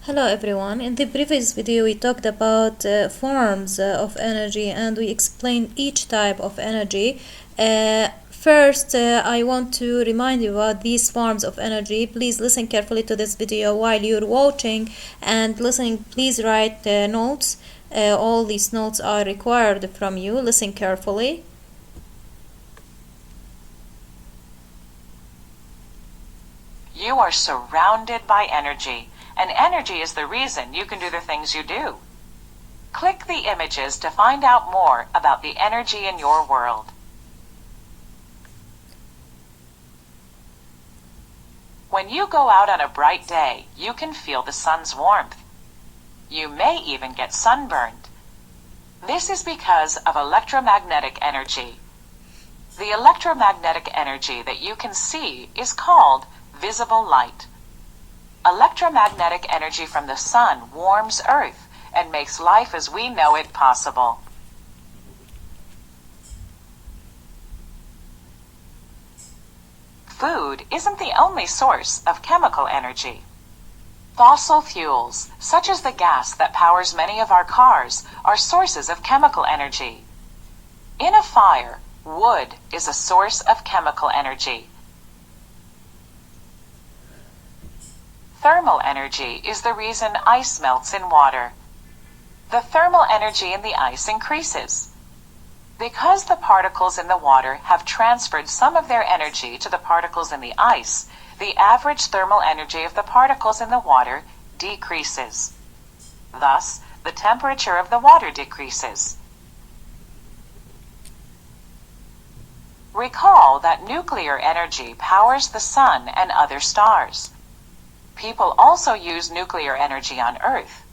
Hello everyone. In the previous video we talked about forms of energy and we explained each type of energy. First, I want to remind you about these forms of energy. Please listen carefully to this video while you're watching and listening. Please write notes. All these notes are required from you. Listen carefully. You are surrounded by energy, and energy is the reason you can do the things you do. Click the images to find out more about the energy in your world. When you go out on a bright day, you can feel the sun's warmth. You may even get sunburned. This is because of electromagnetic energy. The electromagnetic energy that you can see is called visible light. Electromagnetic energy from the sun warms Earth and makes life as we know it possible. Food isn't the only source of chemical energy. Fossil fuels, such as the gas that powers many of our cars, are sources of chemical energy. In a fire, wood is a source of chemical energy. Thermal energy is the reason ice melts in water. The thermal energy in the ice increases. Because the particles in the water have transferred some of their energy to the particles in the ice, the average thermal energy of the particles in the water decreases. Thus, the temperature of the water decreases. Recall that nuclear energy powers the sun and other stars. People also use nuclear energy on Earth.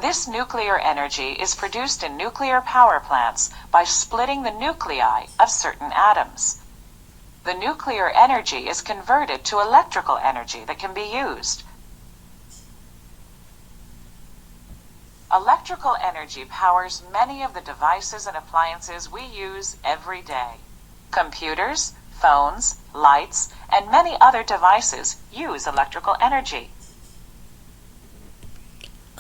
This nuclear energy is produced in nuclear power plants by splitting the nuclei of certain atoms. The nuclear energy is converted to electrical energy that can be used. Electrical energy powers many of the devices and appliances we use every day. Computers, phones, lights, and many other devices use electrical energy.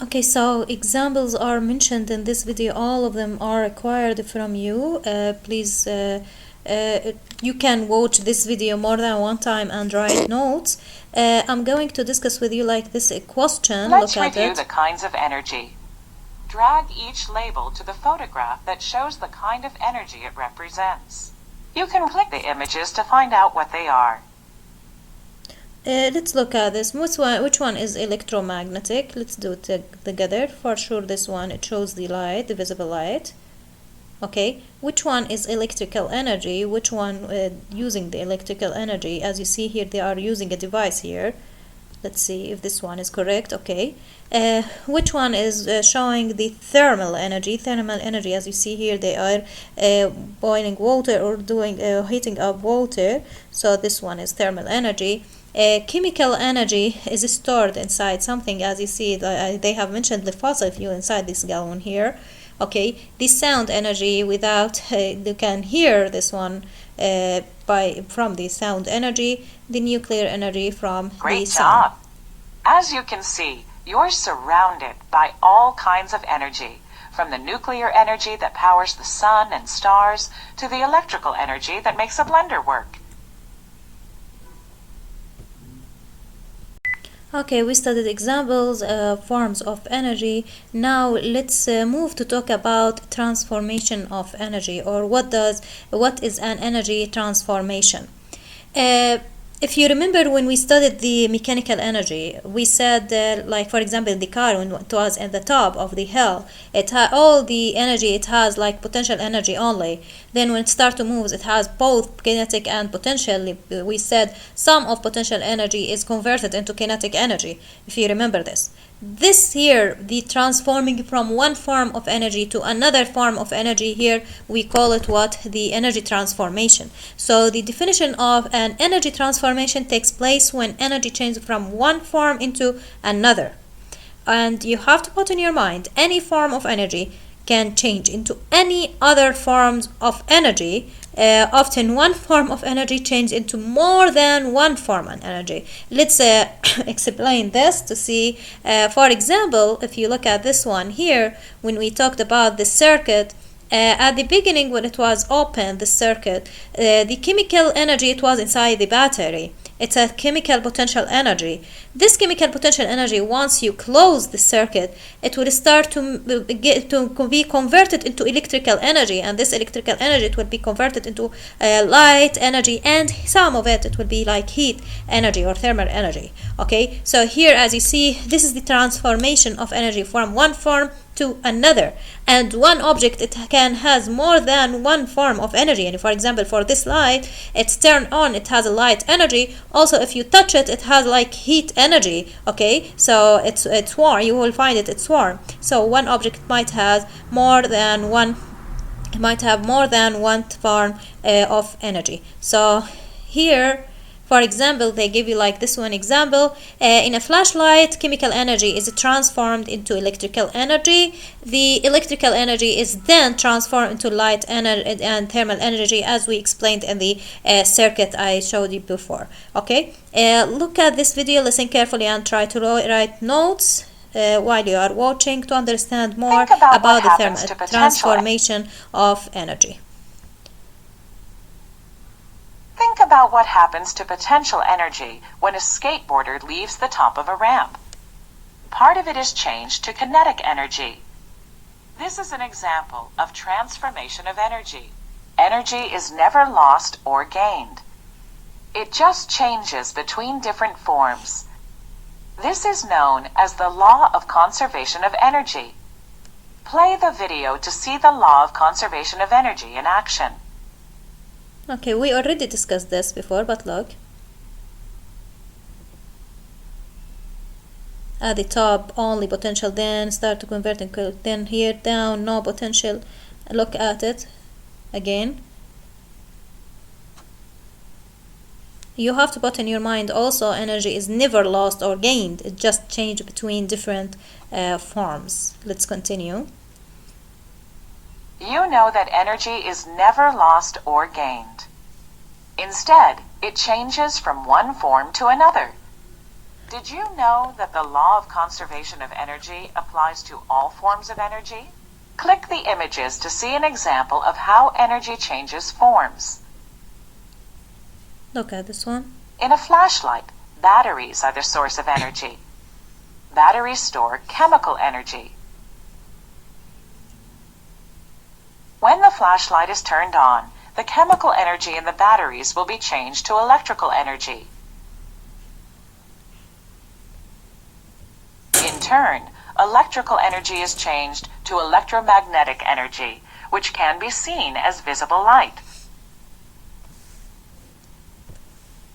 Okay, so examples are mentioned in this video. All of them are required from you. Please, you can watch this video more than one time and write notes. I'm going to discuss with you like this question. Let's Look at review it. the kinds of energy. Drag each label to the photograph that shows the kind of energy it represents. You can click the images to find out what they are. Let's look at this. Which one is electromagnetic? Let's do it together. For sure, this one, it shows the light, the visible light. Okay, which one is electrical energy? Which one using the electrical energy? As you see here, they are using a device here. Let's see if this one is correct. Okay, which one is showing the thermal energy? Thermal energy, as you see here, they are boiling water or doing heating up water. So this one is thermal energy. Chemical energy is stored inside something. As you see, they have mentioned the fossil fuel inside this gallon here. Okay, the sound energy, without you can hear this one from the sound energy. The nuclear energy from the sun. Great job! As you can see, you're surrounded by all kinds of energy, from the nuclear energy that powers the sun and stars to the electrical energy that makes a blender work. Okay, we studied examples, forms of energy. Now let's move to talk about transformation of energy, or what is an energy transformation. If you remember, when we studied the mechanical energy, we said like, for example, the car, when it was at the top of the hill, it had all the energy it has, like potential energy only. Then when it starts to move, it has both kinetic and potential. We said some of potential energy is converted into kinetic energy, if you remember this. This here, the transforming from one form of energy to another form of energy, here we call it what? The energy transformation. So the definition of an energy transformation takes place when energy changes from one form into another. And you have to put in your mind, any form of energy can change into any other forms of energy. Often one form of energy changes into more than one form of energy. Let's explain this to see. For example, if you look at this one here, when we talked about the circuit, at the beginning when it was open, the circuit, the chemical energy, it was inside the battery. It's a chemical potential energy. This chemical potential energy, once you close the circuit, it will start to be converted into electrical energy, and this electrical energy, it will be converted into light energy, and some of it will be like heat energy or thermal energy. Okay, so here as you see, this is the transformation of energy from one form to another, and one object, it can has more than one form of energy. And for example, for this light, it's turned on, it has a light energy. Also, if you touch it, it has like heat energy. Okay, so it's warm, you will find it's warm. So one object might have more than one form of energy. So here, for example, they give you like this one example. In a flashlight, chemical energy is transformed into electrical energy. The electrical energy is then transformed into light energy and thermal energy, as we explained in the circuit I showed you before. Okay, look at this video, listen carefully, and try to write notes while you are watching to understand more about the thermal transformation of energy. Think about what happens to potential energy when a skateboarder leaves the top of a ramp. Part of it is changed to kinetic energy. This is an example of transformation of energy. Energy is never lost or gained. It just changes between different forms. This is known as the law of conservation of energy. Play the video to see the law of conservation of energy in action. Okay, we already discussed this before, but look. At the top, only potential, then start to convert, and then here down, no potential. Look at it again. You have to put in your mind also, energy is never lost or gained. It just changes between different forms. Let's continue. You know that energy is never lost or gained. Instead, it changes from one form to another. Did you know that the law of conservation of energy applies to all forms of energy? Click the images to see an example of how energy changes forms. Look at this one. In a flashlight, batteries are the source of energy. Batteries store chemical energy. When the flashlight is turned on, the chemical energy in the batteries will be changed to electrical energy. In turn, electrical energy is changed to electromagnetic energy, which can be seen as visible light.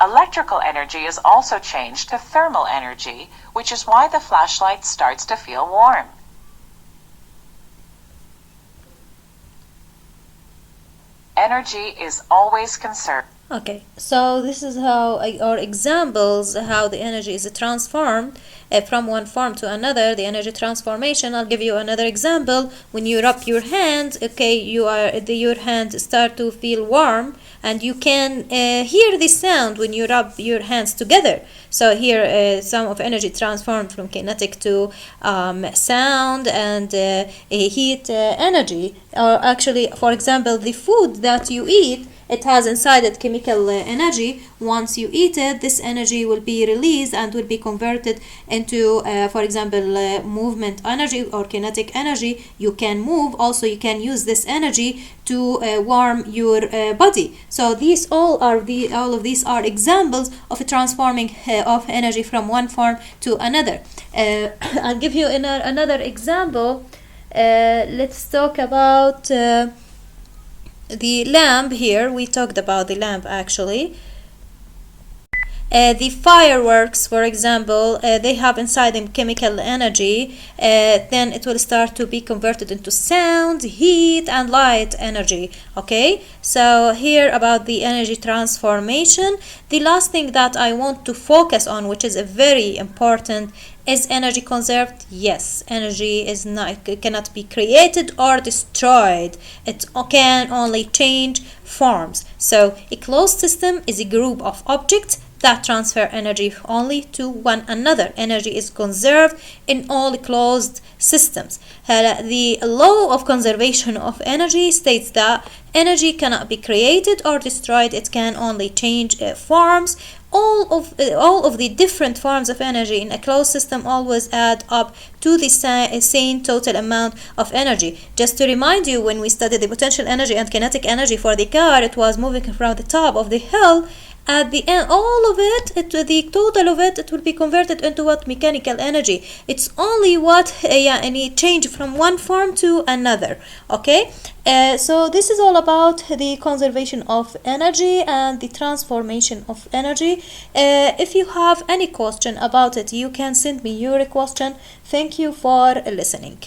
Electrical energy is also changed to thermal energy, which is why the flashlight starts to feel warm. Energy is always conserved. Okay, so this is how, or examples, how the energy is transformed from one form to another, the energy transformation. I'll give you another example. When you rub your hand, okay, your hand start to feel warm, and you can hear the sound when you rub your hands together. So here some of energy transformed from kinetic to sound and heat energy. Or actually, for example, the food that you eat, it has inside it chemical energy. Once you eat it, this energy will be released and will be converted into, for example, movement energy or kinetic energy. You can move. Also, you can use this energy to warm your body. So these all of these are examples of transforming of energy from one form to another. I'll give you another example. Let's talk about the lamp. Here we talked about the lamp actually. The fireworks, for example, they have inside them chemical energy. Then it will start to be converted into sound, heat, and light energy. Okay, so here about the energy transformation. The last thing that I want to focus on, which is a very important, Is energy conserved? Yes, energy is not, cannot be created or destroyed. It can only change forms. So a closed system is a group of objects that transfer energy only to one another. Energy is conserved in all closed systems. The law of conservation of energy states that energy cannot be created or destroyed. It can only change forms. All of the different forms of energy in a closed system always add up to the same total amount of energy. Just to remind you, when we studied the potential energy and kinetic energy for the car, it was moving from the top of the hill. At the end, all of it, the total of it will be converted into what? Mechanical energy. It's only what any change from one form to another. Okay, so this is all about the conservation of energy and the transformation of energy. If you have any question about it, you can send me your question. Thank you for listening.